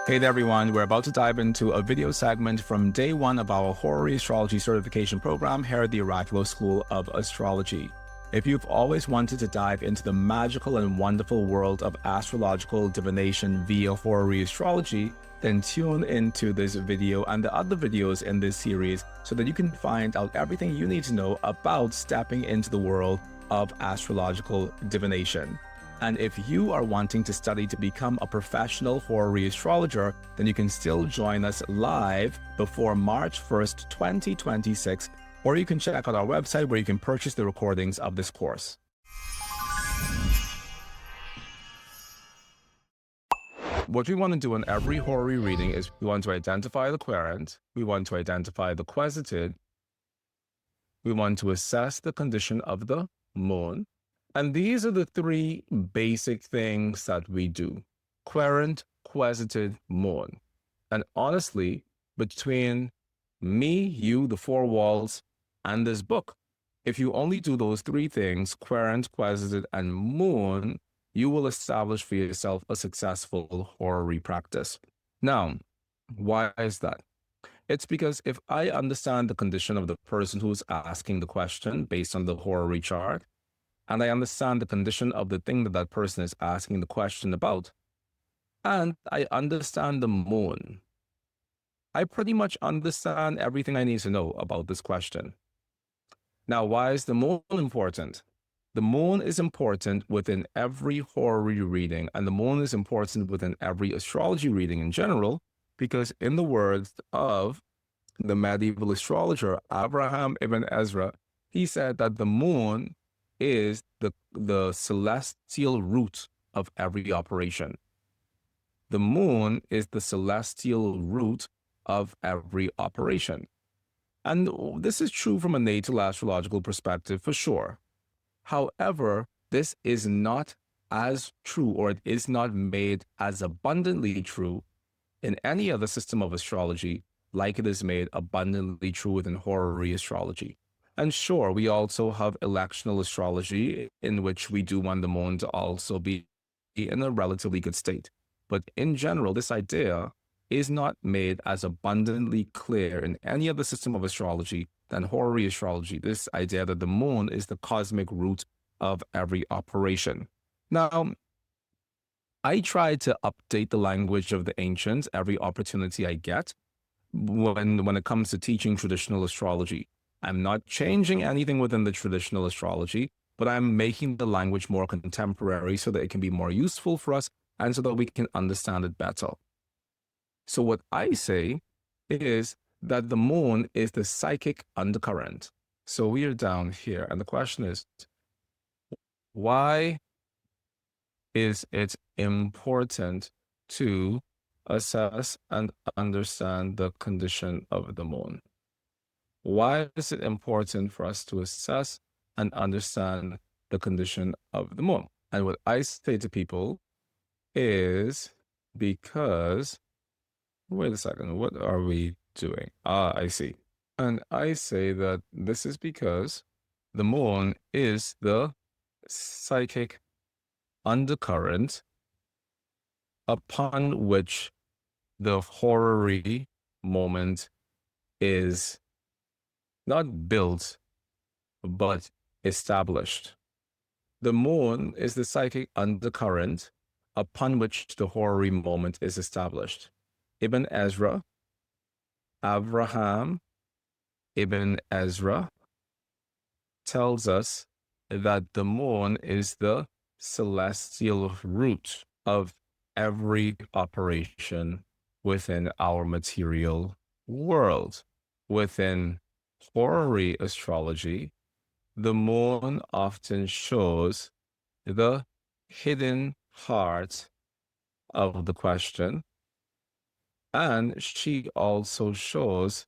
Hey there everyone, we're about to dive into a video segment from day one of our Horary Astrology certification program here at the Oraculos School of Astrology. If you've always wanted to dive into the magical and wonderful world of astrological divination via Horary Astrology, then tune into this video and the other videos in this series so that you can find out everything you need to know about stepping into the world of astrological divination. And if you are wanting to study to become a professional Horary astrologer, then you can still join us live before March 1st, 2026, or you can check out our website where you can purchase the recordings of this course. What we want to do in every Horary reading is we want to identify the Querent, we want to identify the Quesited, we want to assess the condition of the moon, and these are the three basic things that we do: Querent, Quesited, moon. And honestly, between me, you, the four walls, and this book, if you only do those three things, Querent, Quesited, and moon, you will establish for yourself a successful horary practice. Now, why is that? It's because if I understand the condition of the person who's asking the question based on the horary chart, and I understand the condition of the thing that that person is asking the question about, and I understand the moon, I pretty much understand everything I need to know about this question. Now, why is the moon important? The moon is important within every horary reading, and the moon is important within every astrology reading in general, because in the words of the medieval astrologer Abraham ibn Ezra, he said that the moon is the celestial root of every operation. The moon is the celestial root of every operation. And this is true from a natal astrological perspective for sure. However, this is not as true, or it is not made as abundantly true in any other system of astrology like it is made abundantly true within horary astrology. And sure, we also have electional astrology, in which we do want the moon to also be in a relatively good state. But in general, this idea is not made as abundantly clear in any other system of astrology than horary astrology, this idea that the moon is the cosmic root of every operation. Now, I try to update the language of the ancients every opportunity I get when it comes to teaching traditional astrology. I'm not changing anything within the traditional astrology, but I'm making the language more contemporary so that it can be more useful for us and so that we can understand it better. So what I say is that the moon is the psychic undercurrent. So we are down here, and the question is, why is it important to assess and understand the condition of the moon? Why is it important for us to assess and understand the condition of the moon? And what I say to people is because, wait a second, what are we doing? I see. And I say that this is because the moon is the psychic undercurrent upon which the horary moment is not built, but established. The moon is the psychic undercurrent upon which the horary moment is established. Ibn Ezra, Abraham Ibn Ezra, tells us that the moon is the celestial root of every operation within our material world. Within horary astrology, the moon often shows the hidden heart of the question, and she also shows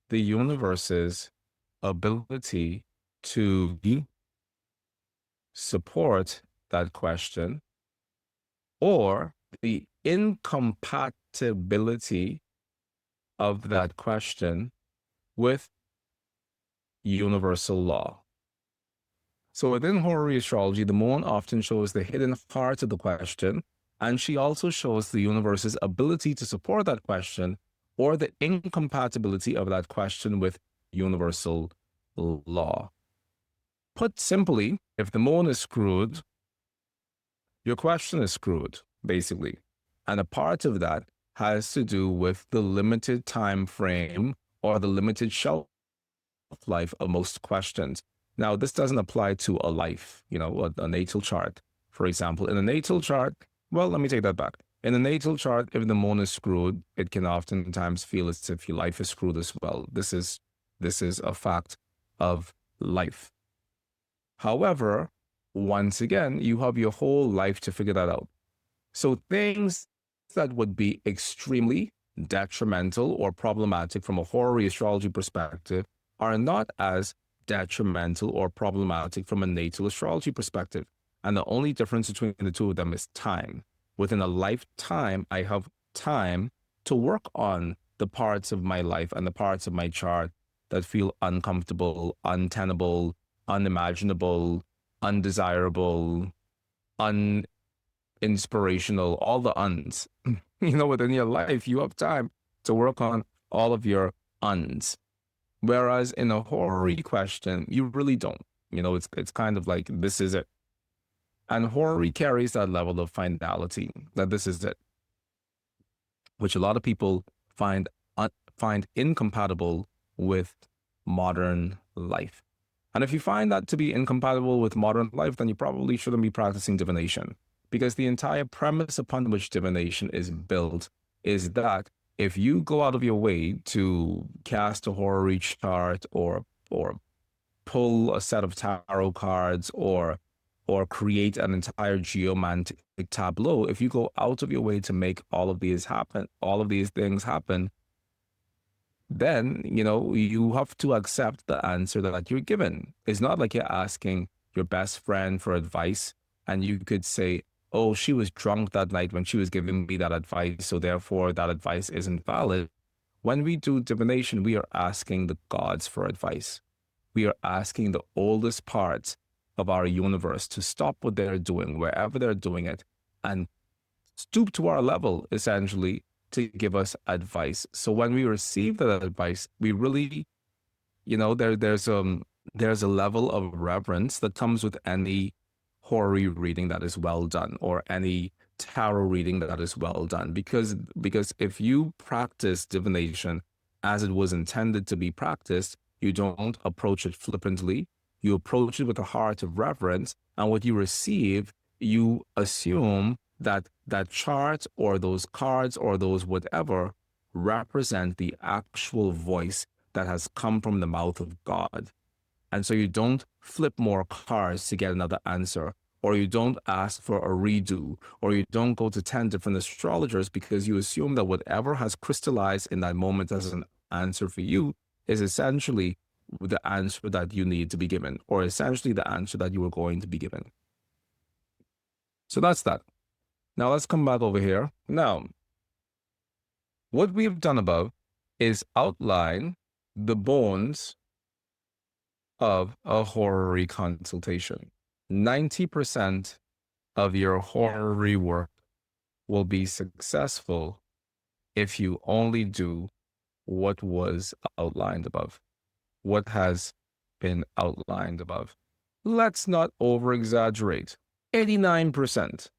the universe's ability to support that question, or the incompatibility of that question with universal law. So within horary astrology, the moon often shows the hidden heart of the question, And she also shows the universe's ability to support that question or the incompatibility of that question with universal law. Put simply, if the moon is screwed, your question is screwed, basically. And a part of that has to do with the limited time frame or the limited shelf life of most questions. Now, this doesn't apply to a life, a natal chart. For example, in a natal chart, well, let me take that back. In a natal chart, if the moon is screwed, it can oftentimes feel as if your life is screwed as well. This is a fact of life. However, once again, you have your whole life to figure that out. So things that would be extremely detrimental or problematic from a horary astrology perspective are not as detrimental or problematic from a natal astrology perspective. And the only difference between the two of them is time. Within a lifetime, I have time to work on the parts of my life and the parts of my chart that feel uncomfortable, untenable, unimaginable, undesirable, uninspirational, all the uns. Within your life, you have time to work on all of your uns. Whereas in a horary question, you really don't. It's kind of like, this is it. And horary carries that level of finality, that this is it, which a lot of people find incompatible with modern life. And if you find that to be incompatible with modern life, then you probably shouldn't be practicing divination, because the entire premise upon which divination is built is that if you go out of your way to cast a horary chart or pull a set of tarot cards or create an entire geomantic tableau, if you go out of your way to make all of these things happen, then, you have to accept the answer that you're given. It's not like you're asking your best friend for advice and you could say, oh, she was drunk that night when she was giving me that advice, so therefore that advice isn't valid. When we do divination, we are asking the gods for advice. We are asking the oldest parts of our universe to stop what they're doing, wherever they're doing it, and stoop to our level, essentially, to give us advice. So when we receive that advice, we really, there's a level of reverence that comes with any horary reading that is well done, or any tarot reading that is well done, because if you practice divination as it was intended to be practiced, you don't approach it flippantly. You approach it with a heart of reverence, and what you receive, you assume that chart or those cards or those whatever represent the actual voice that has come from the mouth of God. And so you don't flip more cards to get another answer, or you don't ask for a redo, or you don't go to 10 different astrologers, because you assume that whatever has crystallized in that moment as an answer for you is essentially the answer that you need to be given, or essentially the answer that you were going to be given. So that's that. Now let's come back over here. Now, what we've done above is outline the bones of a horary consultation. 90% of your horary work will be successful if you only do what was outlined above, what has been outlined above. Let's not over-exaggerate. 89%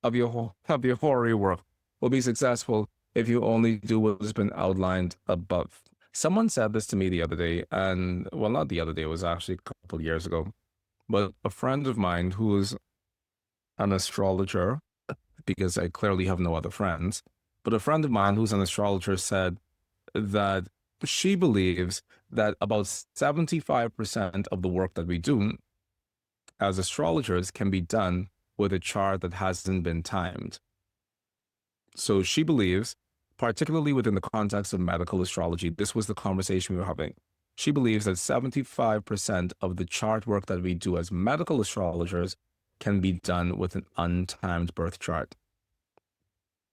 of your horary work will be successful if you only do what has been outlined above. Someone said this to me the other day, and well, not the other day, it was actually a couple of years ago, but a friend of mine who is an astrologer, because I clearly have no other friends, but a friend of mine who's an astrologer said that she believes that about 75% of the work that we do as astrologers can be done with a chart that hasn't been timed. So she believes, particularly within the context of medical astrology, this was the conversation we were having. She believes that 75% of the chart work that we do as medical astrologers can be done with an untimed birth chart,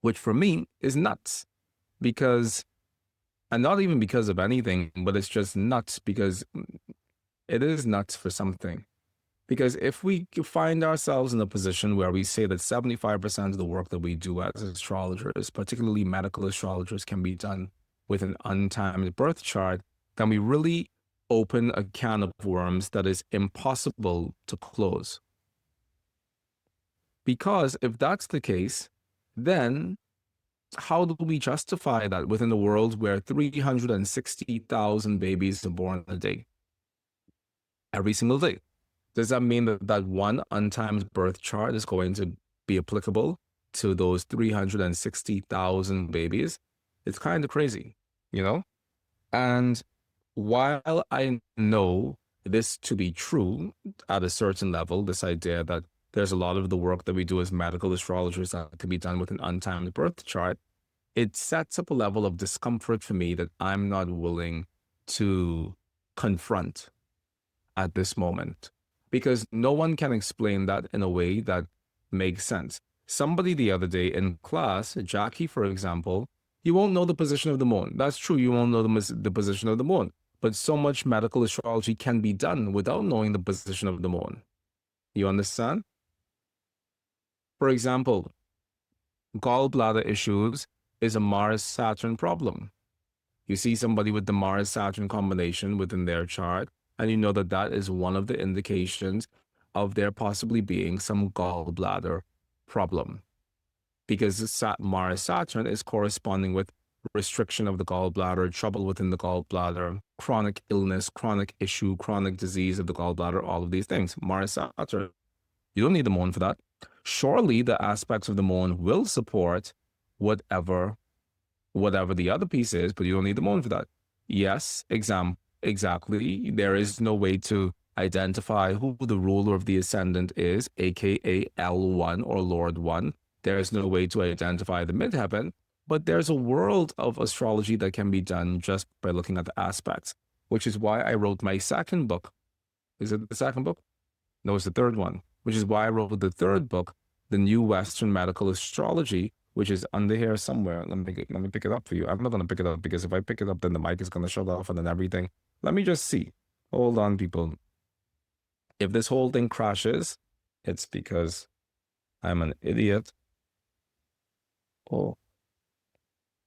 which for me is nuts, because, and not even because of anything, but it's just nuts because it is nuts for something. Because if we find ourselves in a position where we say that 75% of the work that we do as astrologers, particularly medical astrologers, can be done with an untimed birth chart, then we really open a can of worms that is impossible to close. Because if that's the case, then how do we justify that within a world where 360,000 babies are born a day? Every single day. Does that mean that that one untimed birth chart is going to be applicable to those 360,000 babies? It's kind of crazy, you know? And while I know this to be true at a certain level, this idea that there's a lot of the work that we do as medical astrologers that can be done with an untimed birth chart, it sets up a level of discomfort for me that I'm not willing to confront at this moment, because no one can explain that in a way that makes sense. Somebody the other day in class, Jackie, for example, you won't know the position of the moon. That's true, you won't know the position of the moon. But so much medical astrology can be done without knowing the position of the moon. You understand? For example, gallbladder issues is a Mars-Saturn problem. You see somebody with the Mars-Saturn combination within their chart, and you know that that is one of the indications of there possibly being some gallbladder problem. Because Mars-Saturn is corresponding with restriction of the gallbladder, trouble within the gallbladder, chronic illness, chronic issue, chronic disease of the gallbladder, all of these things. Mars-Saturn, you don't need the moon for that. Surely the aspects of the moon will support whatever the other piece is, but you don't need the moon for that. Yes, exactly. There is no way to identify who the ruler of the ascendant is, aka L1 or Lord 1. There is no way to identify the midheaven, but there's a world of astrology that can be done just by looking at the aspects, which is why I wrote my second book. Is it the second book? No, it's the third one, which is why I wrote the third book, The New Western Medical Astrology, which is under here somewhere. Let me pick it up for you. I'm not going to pick it up because if I pick it up, then the mic is going to shut off and then everything. Let me just see. Hold on, people. If this whole thing crashes, it's because I'm an idiot. Oh,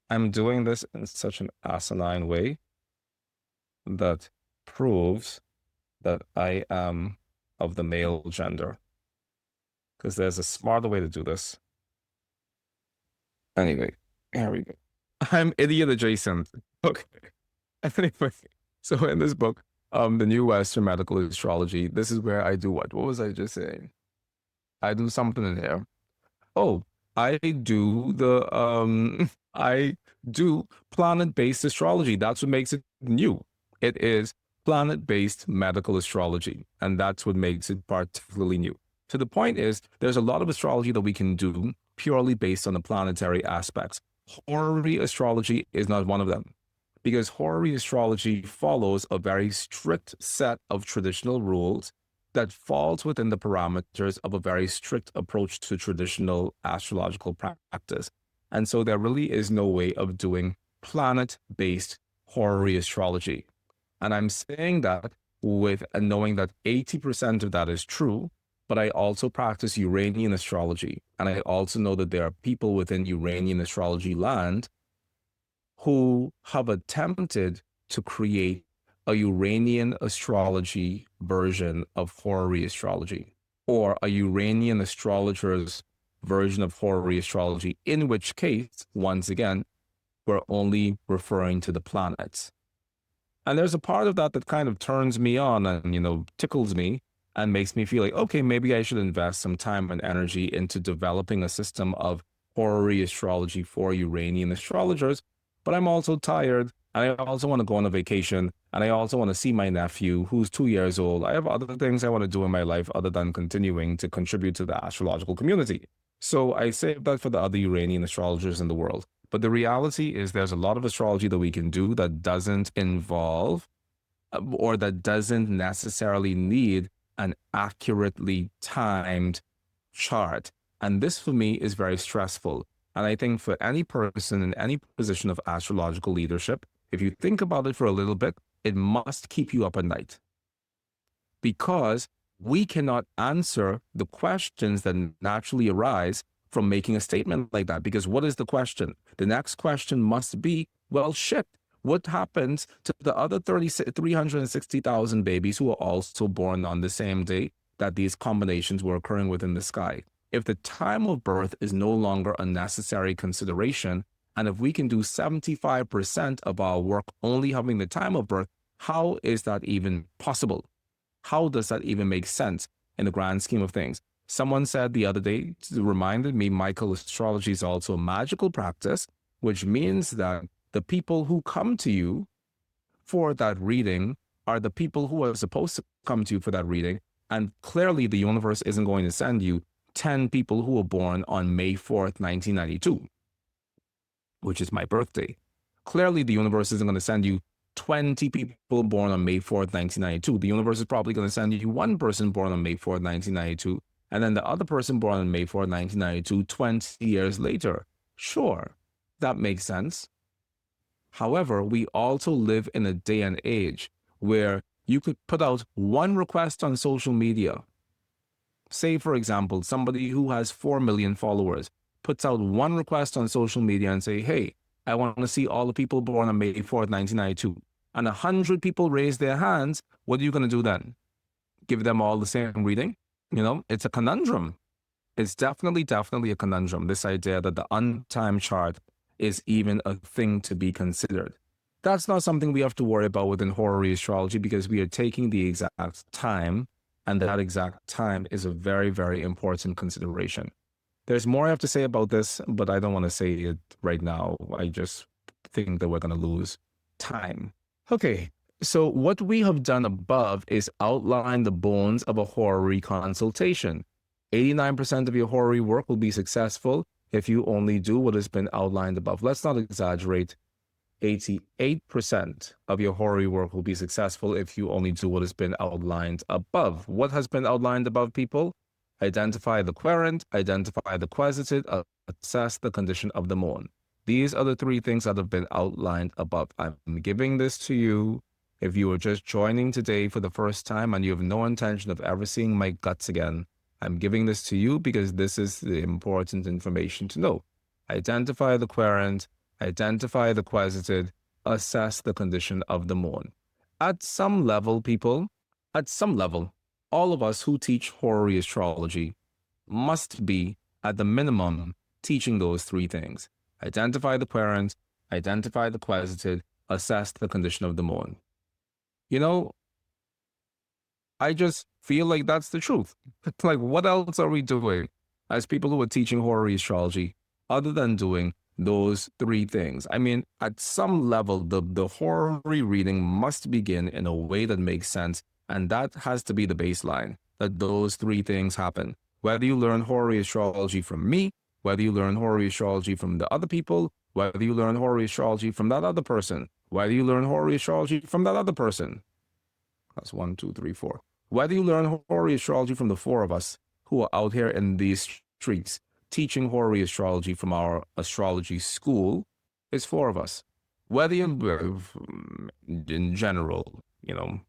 I'm doing this in such an asinine way that proves that I am of the male gender. Because there's a smarter way to do this. Anyway, here we go. I'm idiot adjacent. Okay. Anyway, so in this book, The New Western Medical Astrology, this is where I do what? What was I just saying? I do something in here. Oh, I do I do planet-based astrology. That's what makes it new. It is planet-based medical astrology, and that's what makes it particularly new. So the point is, there's a lot of astrology that we can do purely based on the planetary aspects. Horary astrology is not one of them, because horary astrology follows a very strict set of traditional rules that falls within the parameters of a very strict approach to traditional astrological practice. And so there really is no way of doing planet-based horary astrology. And I'm saying that with knowing that 80% of that is true, but I also practice Uranian astrology. And I also know that there are people within Uranian astrology land who have attempted to create a Uranian astrology version of horary astrology, or a Uranian astrologer's version of horary astrology, in which case, once again, we're only referring to the planets. And there's a part of that that kind of turns me on and, tickles me and makes me feel like, okay, maybe I should invest some time and energy into developing a system of horary astrology for Uranian astrologers. But I'm also tired, and I also want to go on a vacation, and I also want to see my nephew, who's 2 years old. I have other things I want to do in my life other than continuing to contribute to the astrological community. So I save that for the other Uranian astrologers in the world. But the reality is there's a lot of astrology that we can do that doesn't involve or that doesn't necessarily need an accurately timed chart. And this for me is very stressful. And I think for any person in any position of astrological leadership, if you think about it for a little bit, it must keep you up at night. Because we cannot answer the questions that naturally arise from making a statement like that. Because what is the question? The next question must be, well, shit, what happens to the other 360,000 babies who are also born on the same day that these combinations were occurring within the sky? If the time of birth is no longer a necessary consideration, and if we can do 75% of our work only having the time of birth, how is that even possible? How does that even make sense in the grand scheme of things? Someone said the other day, reminded me, Mychal astrology is also a magical practice, which means that the people who come to you for that reading are the people who are supposed to come to you for that reading. And clearly the universe isn't going to send you 10 people who were born on May 4th, 1992, which is my birthday. Clearly the universe isn't going to send you 20 people born on May 4th, 1992. The universe is probably going to send you one person born on May 4th, 1992, and then the other person born on May 4th, 1992, 20 years later. Sure, that makes sense. However, we also live in a day and age where you could put out one request on social media. Say, for example, somebody who has 4 million followers puts out one request on social media and say, hey, I want to see all the people born on May 4th, 1992. And 100 people raise their hands. What are you going to do then? Give them all the same reading? You know, it's a conundrum. It's definitely a conundrum, this idea that the untimed chart is even a thing to be considered. That's not something we have to worry about within Horary Astrology, because we are taking the exact time, and that exact time is a very, very important consideration. There's more I have to say about this, but I don't want to say it right now. I just think that we're going to lose time. Okay, so what we have done above is outline the bones of a horary consultation. 89% of your horary work will be successful if you only do what has been outlined above. Let's not exaggerate. 88% of your horary work will be successful if you only do what has been outlined above. What has been outlined above, people? Identify the querent, identify the quesited, assess the condition of the moon. These are the three things that have been outlined above. I'm giving this to you. If you are just joining today for the first time and you have no intention of ever seeing my guts again, I'm giving this to you because this is the important information to know. Identify the querent, identify the quesited, assess the condition of the moon. At some level, people, at some level, all of us who teach horary astrology must be, at the minimum, teaching those three things. Identify the querent, identify the quesited, assess the condition of the moon. You know, I just feel like that's the truth. Like, what else are we doing as people who are teaching horary astrology other than doing those three things? I mean, at some level, the horary reading must begin in a way that makes sense. And that has to be the baseline, that those three things happen. Whether you learn horary astrology from me, whether you learn horary astrology from the other people, whether you learn horary astrology from that other person, whether you learn horary astrology from that other person. That's 1, 2, 3, 4. Whether you learn horary astrology from the four of us who are out here in these streets teaching horary astrology from our astrology school, it's four of us. Whether you, in general, you know,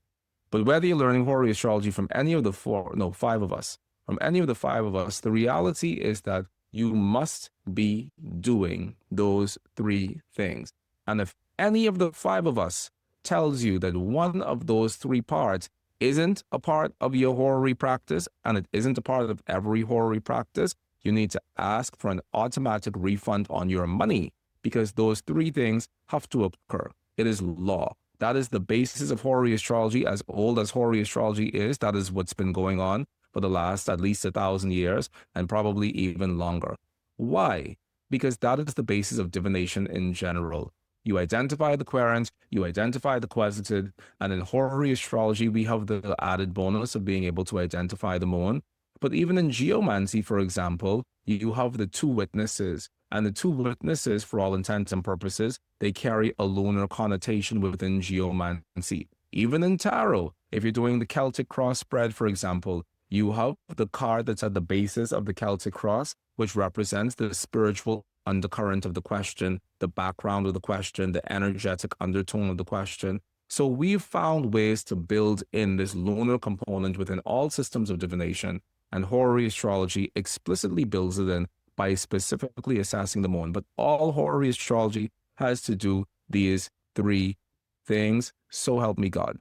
but whether you're learning horary astrology from any of the five of us, from any of the five of us, the reality is that you must be doing those three things. And if any of the five of us tells you that one of those three parts isn't a part of your horary practice, and it isn't a part of every horary practice, you need to ask for an automatic refund on your money, because those three things have to occur. It is law. That is the basis of horary astrology. As old as horary astrology is, that is what's been going on for the last at least 1,000 years, and probably even longer. Why? Because that is the basis of divination in general. You identify the querent, you identify the quesited, and in horary astrology, we have the added bonus of being able to identify the moon. But even in geomancy, for example, you have the two witnesses. And the two witnesses, for all intents and purposes, they carry a lunar connotation within geomancy. Even in tarot, if you're doing the Celtic cross spread, for example, you have the card that's at the basis of the Celtic cross, which represents the spiritual undercurrent of the question, the background of the question, the energetic undertone of the question. So we've found ways to build in this lunar component within all systems of divination, and Horary Astrology explicitly builds it in by specifically assessing the moon. But all Horary Astrology has to do these three things. So help me God.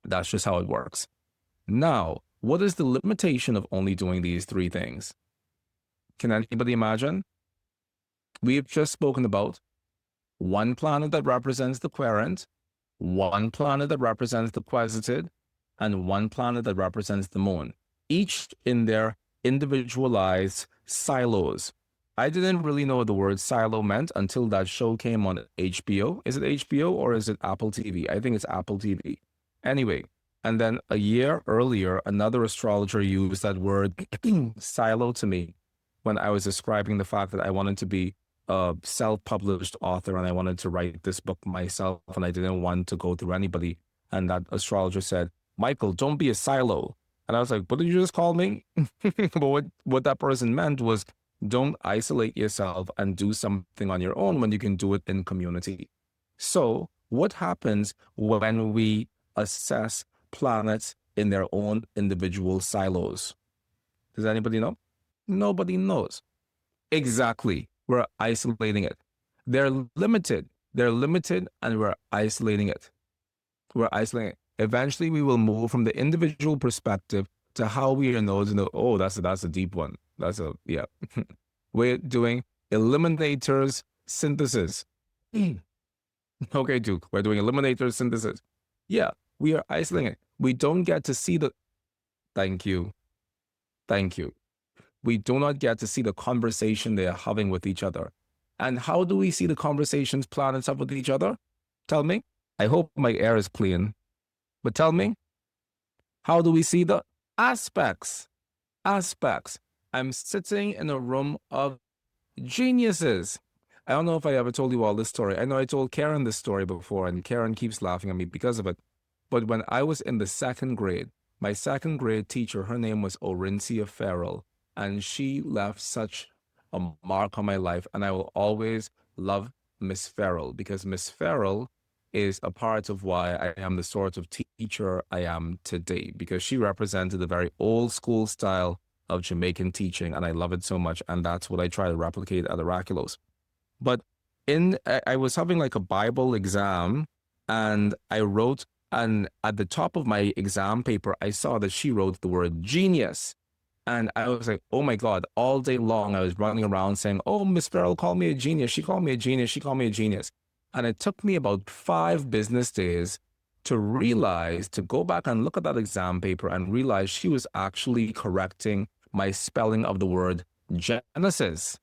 That's just how it works. Now, what is the limitation of only doing these three things? Can anybody imagine? We've just spoken about one planet that represents the Querent, one planet that represents the Quesited, and one planet that represents the moon, each in their individualized silos. I didn't really know what the word silo meant until that show came on HBO. Is it HBO or is it Apple TV? I think it's Apple TV. Anyway, and then a year earlier, another astrologer used that word silo to me when I was describing the fact that I wanted to be a self-published author and I wanted to write this book myself and I didn't want to go through anybody. And that astrologer said, Mychal, don't be a silo. And I was like, what did you just call me? But what that person meant was, don't isolate yourself and do something on your own when you can do it in community. So what happens when we assess planets in their own individual silos? Does anybody know? Nobody knows. Exactly. We're isolating it. They're limited. They're limited and we're isolating it. We're isolating it. Eventually, we will move from the individual perspective to how we are known to know, oh, that's a deep one. Yeah. We're doing eliminators synthesis. Okay, Duke, we're doing eliminator synthesis. Yeah, we are isolating it. We don't get to see the, thank you. We do not get to see the conversation they are having with each other. And how do we see the conversations planets have with each other? Tell me. I hope my air is clean. But tell me, how do we see the aspects? Aspects. I'm sitting in a room of geniuses. I don't know if I ever told you all this story. I know I told Karen this story before, and Karen keeps laughing at me because of it. But when I was in the second grade, my second grade teacher, her name was Orencia Farrell, and she left such a mark on my life. And I will always love Miss Farrell because Miss Farrell is a part of why I am the sort of teacher I am today, because she represented a very old school style of Jamaican teaching, and I love it so much. And that's what I try to replicate at Oraculos. But I was having like a Bible exam, and I wrote, and at the top of my exam paper, I saw that she wrote the word genius. And I was like, oh my God, all day long, I was running around saying, oh, Miss Farrell called me a genius. She called me a genius. She called me a genius. And it took me about 5 business days to realize, to go back and look at that exam paper and realize she was actually correcting my spelling of the word Genesis.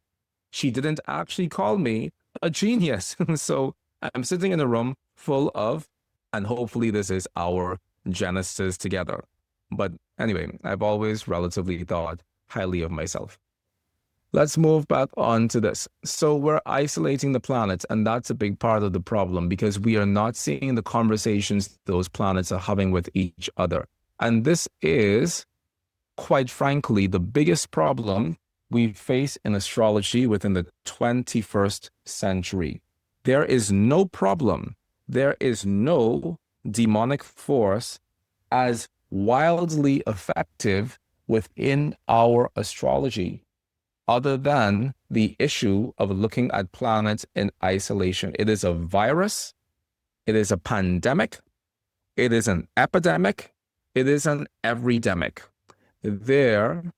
She didn't actually call me a genius. So I'm sitting in a room full of, and hopefully this is our Genesis together. But anyway, I've always relatively thought highly of myself. Let's move back on to this. So we're isolating the planets, and that's a big part of the problem because we are not seeing the conversations those planets are having with each other. And this is, quite frankly, the biggest problem we face in astrology within the 21st century. There is no problem, there is no demonic force as wildly effective within our astrology other than the issue of looking at planets in isolation. It is a virus, it is a pandemic, it is an epidemic, it is an everydemic. There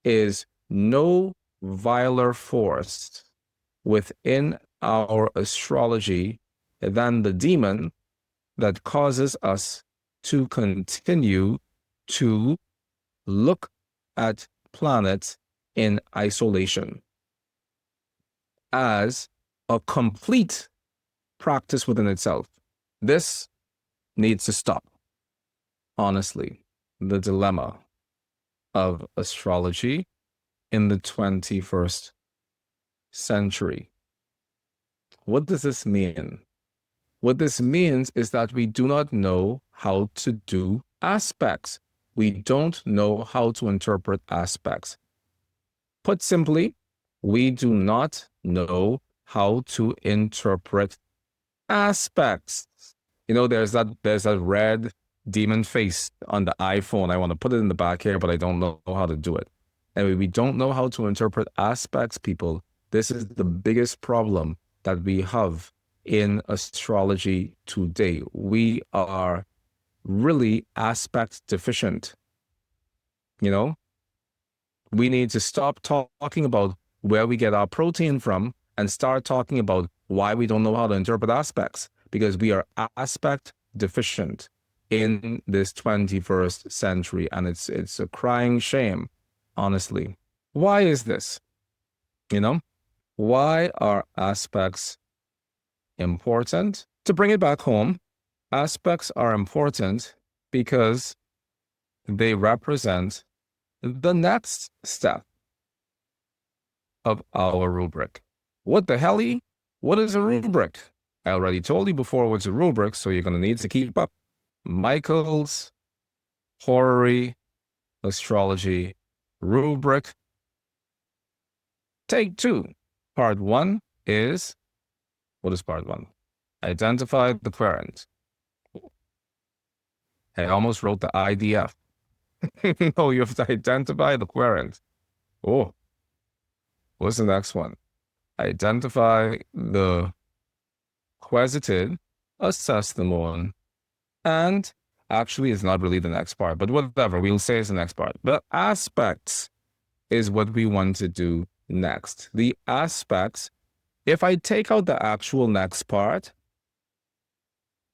is no viler force within our astrology than the demon that causes us to continue to look at planets in isolation as a complete practice within itself. This needs to stop. Honestly, the dilemma of astrology in the 21st century. What does this mean? What this means is that we do not know how to do aspects. We don't know how to interpret aspects. Put simply, we do not know how to interpret aspects. There's that red demon face on the iPhone. I want to put it in the back here, but I don't know how to do it. Anyway, we don't know how to interpret aspects, people. This is the biggest problem that we have in astrology today. We are really aspect deficient. We need to stop talking about where we get our protein from and start talking about why we don't know how to interpret aspects, because we are aspect deficient in this 21st century, and it's a crying shame, honestly. Why is this? Why are aspects important? To bring it back home, aspects are important because they represent the next step of our rubric. What the hell? What is a rubric? I already told you before what's a rubric, so you're going to need to keep up. Mychal's Horary Astrology rubric. Take 2. Part 1 is, what is part 1? Identify the querent. I almost wrote the IDF. No, you have to identify the querent. Oh, what's the next one? Identify the Quesited, assess the moon, and actually it's not really the next part, but whatever, we'll say it's the next part. The aspects is what we want to do next. The aspects, if I take out the actual next part,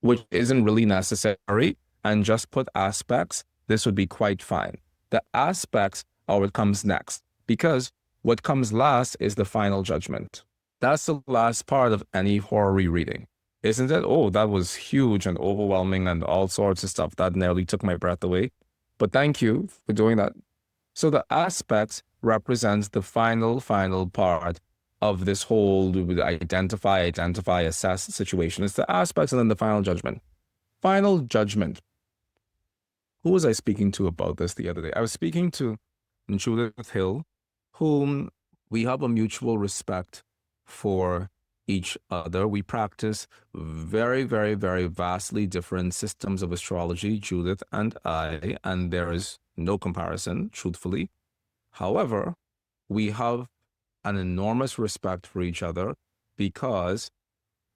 which isn't really necessary, and just put aspects, this would be quite fine. The aspects are what comes next, because what comes last is the final judgment. That's the last part of any horary reading, isn't it? Oh, that was huge and overwhelming and all sorts of stuff. That nearly took my breath away. But thank you for doing that. So the aspects represents the final part of this whole identify, assess situation. It's the aspects and then the final judgment. Final judgment. Who was I speaking to about this the other day? I was speaking to Judith Hill, whom we have a mutual respect for each other. We practice very, very, very vastly different systems of astrology, Judith and I, and there is no comparison, truthfully. However, we have an enormous respect for each other because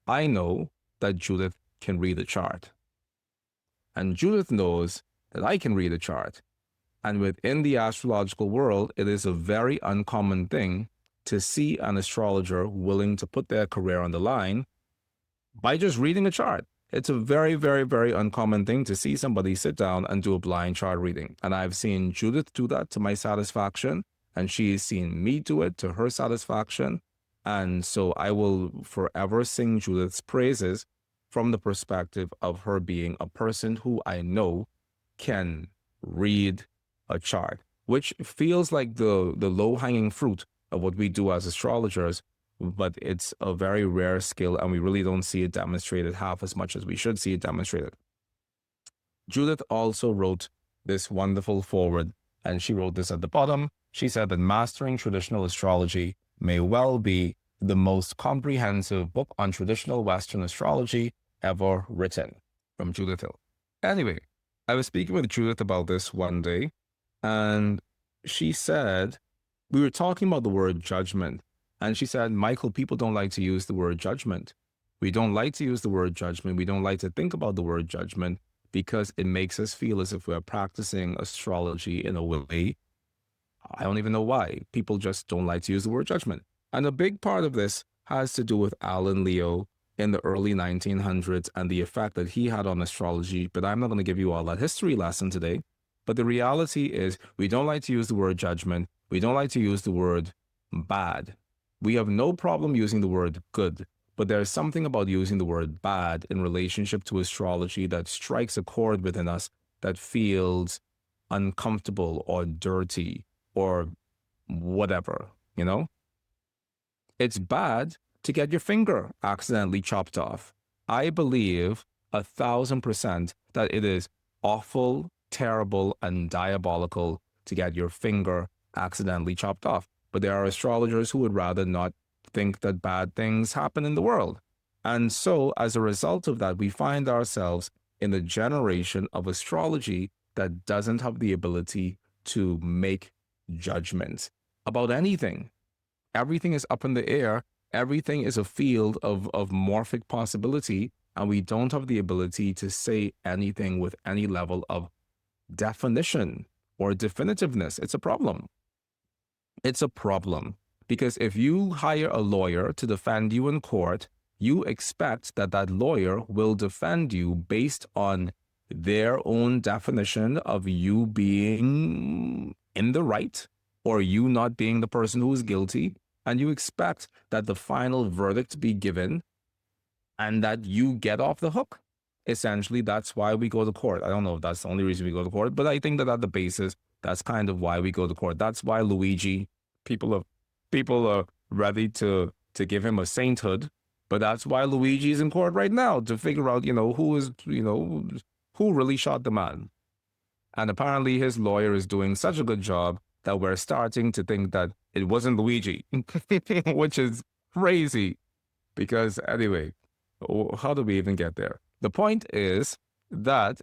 I know that Judith can read a chart. And Judith knows that I can read a chart. And within the astrological world, it is a very uncommon thing to see an astrologer willing to put their career on the line by just reading a chart. It's a very, very, very uncommon thing to see somebody sit down and do a blind chart reading. And I've seen Judith do that to my satisfaction, and she's seen me do it to her satisfaction. And so I will forever sing Judith's praises from the perspective of her being a person who I know can read a chart, which feels like the low-hanging fruit of what we do as astrologers, but it's a very rare skill, and we really don't see it demonstrated half as much as we should see it demonstrated. Judith also wrote this wonderful foreword, and she wrote this at the bottom. She said that mastering traditional astrology may well be the most comprehensive book on traditional Western astrology ever written, from Judith Hill. Anyway, I was speaking with Judith about this one day, and she said, we were talking about the word judgment, and she said, Mychal, people don't like to use the word judgment. We don't like to use the word judgment. We don't like to think about the word judgment because it makes us feel as if we're practicing astrology in a way. I don't even know why. People just don't like to use the word judgment. And a big part of this has to do with Alan Leo in the early 1900s and the effect that he had on astrology. But I'm not going to give you all that history lesson today. But the reality is we don't like to use the word judgment. We don't like to use the word bad. We have no problem using the word good, but there's something about using the word bad in relationship to astrology that strikes a chord within us that feels uncomfortable or dirty or whatever, It's bad to get your finger accidentally chopped off. I believe 1,000% that it is awful, terrible, and diabolical to get your finger accidentally chopped off. But there are astrologers who would rather not think that bad things happen in the world. And so as a result of that, we find ourselves in a generation of astrology that doesn't have the ability to make judgments about anything. Everything is up in the air. Everything is a field of morphic possibility, and we don't have the ability to say anything with any level of definition or definitiveness. It's a problem. It's a problem. Because if you hire a lawyer to defend you in court, you expect that that lawyer will defend you based on their own definition of you being in the right or you not being the person who is guilty. And you expect that the final verdict be given and that you get off the hook. Essentially, that's why we go to court. I don't know if that's the only reason we go to court, but I think that at the basis, that's kind of why we go to court. That's why Luigi, people are ready to give him a sainthood, but that's why Luigi is in court right now, to figure out, who really shot the man. And apparently his lawyer is doing such a good job that we're starting to think that it wasn't Luigi, which is crazy. Because anyway, how do we even get there? The point is that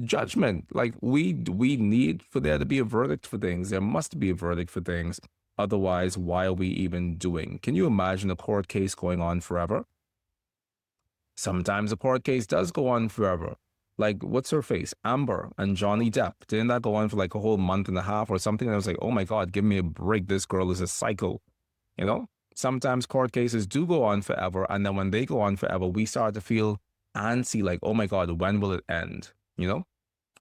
judgment, like we need for there to be a verdict for things. There must be a verdict for things. Otherwise, why are we even doing? Can you imagine a court case going on forever? Sometimes a court case does go on forever. Like, what's her face? Amber and Johnny Depp. Didn't that go on for like a whole month and a half or something? And I was like, oh my God, give me a break. This girl is a psycho. Sometimes court cases do go on forever. And then when they go on forever, we start to feel antsy, like, oh my God, when will it end?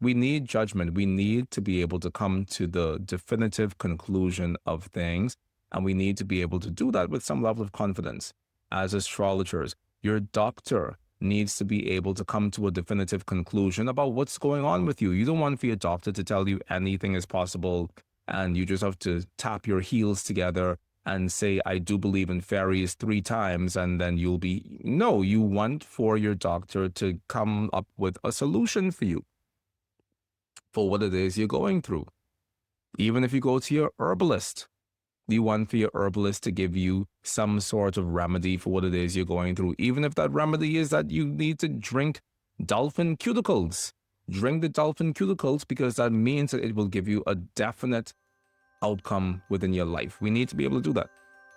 We need judgment. We need to be able to come to the definitive conclusion of things. And we need to be able to do that with some level of confidence. As astrologers, your doctor needs to be able to come to a definitive conclusion about what's going on with you. You don't want for your doctor to tell you anything is possible and you just have to tap your heels together and say, I do believe in fairies 3 times, and then you'll be... No, you want for your doctor to come up with a solution for you, for what it is you're going through. Even if you go to your herbalist, you want for your herbalist to give you some sort of remedy for what it is you're going through. Even if that remedy is that you need to drink dolphin cuticles. Drink the dolphin cuticles because that means that it will give you a definite outcome within your life. We need to be able to do that.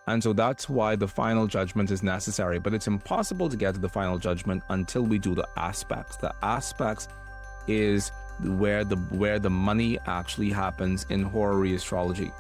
And so that's why the final judgment is necessary. But it's impossible to get to the final judgment until we do the aspects. The aspects is where the money actually happens in Horary Astrology.